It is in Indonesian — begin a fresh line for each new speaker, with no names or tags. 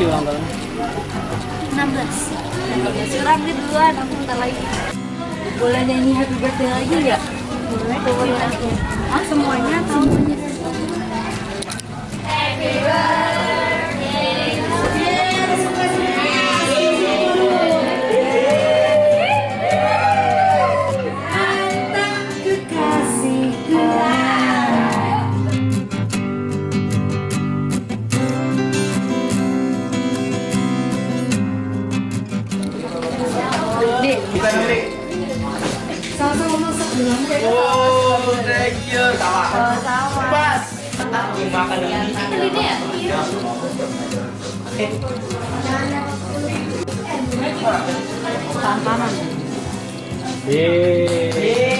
sih ulang tahun?
16. Kurang di duluan, aku bentar lagi. Boleh nyanyi happy birthday lagi nggak? Boleh, boleh aku. Ah, semuanya atau? Happy birthday to you. Mantan kekasihku. Sama-sama masak bilang kayak
Oh, thank you.
sama.
Pas. Aku makan ini.
Ini ya? Tantanan.
Yeay.